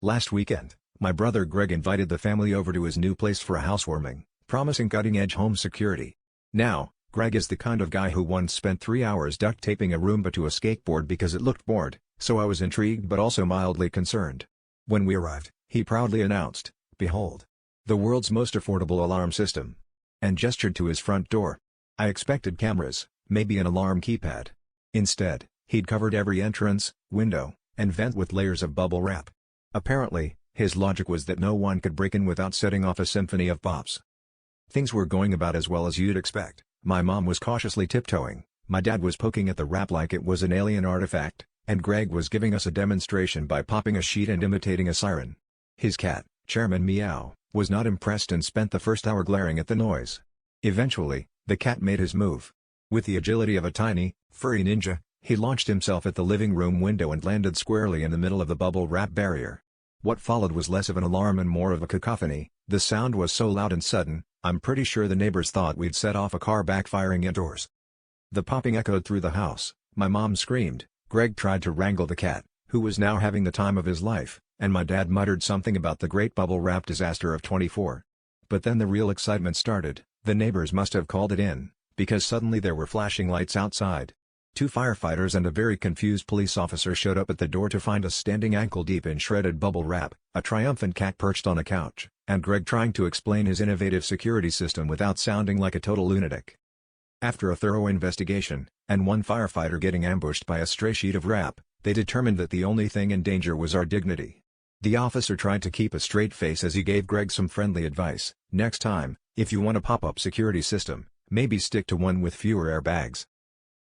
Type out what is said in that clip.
Last weekend, my brother Greg invited the family over to his new place for a housewarming, promising cutting-edge home security. Now, Greg is the kind of guy who once spent 3 hours duct taping a Roomba to a skateboard because it looked bored, so I was intrigued but also mildly concerned. When we arrived, he proudly announced, "Behold, the world's most affordable alarm system," and gestured to his front door. I expected cameras, maybe an alarm keypad. Instead, he'd covered every entrance, window, and vent with layers of bubble wrap. Apparently, his logic was that no one could break in without setting off a symphony of pops. Things were going about as well as you'd expect. My mom was cautiously tiptoeing, my dad was poking at the wrap like it was an alien artifact, and Greg was giving us a demonstration by popping a sheet and imitating a siren. His cat, Chairman Meow, was not impressed and spent the first hour glaring at the noise. Eventually, the cat made his move. With the agility of a tiny, furry ninja, he launched himself at the living room window and landed squarely in the middle of the bubble wrap barrier. What followed was less of an alarm and more of a cacophony. The sound was so loud and sudden, I'm pretty sure the neighbors thought we'd set off a car backfiring indoors. The popping echoed through the house, my mom screamed, Greg tried to wrangle the cat, who was now having the time of his life, and my dad muttered something about the great bubble wrap disaster of '24. But then the real excitement started. The neighbors must have called it in, because suddenly there were flashing lights outside. 2 firefighters and a very confused police officer showed up at the door to find us standing ankle-deep in shredded bubble wrap, a triumphant cat perched on a couch, and Greg trying to explain his innovative security system without sounding like a total lunatic. After a thorough investigation, and one firefighter getting ambushed by a stray sheet of wrap, they determined that the only thing in danger was our dignity. The officer tried to keep a straight face as he gave Greg some friendly advice. Next time, if you want a pop-up security system, maybe stick to one with fewer airbags.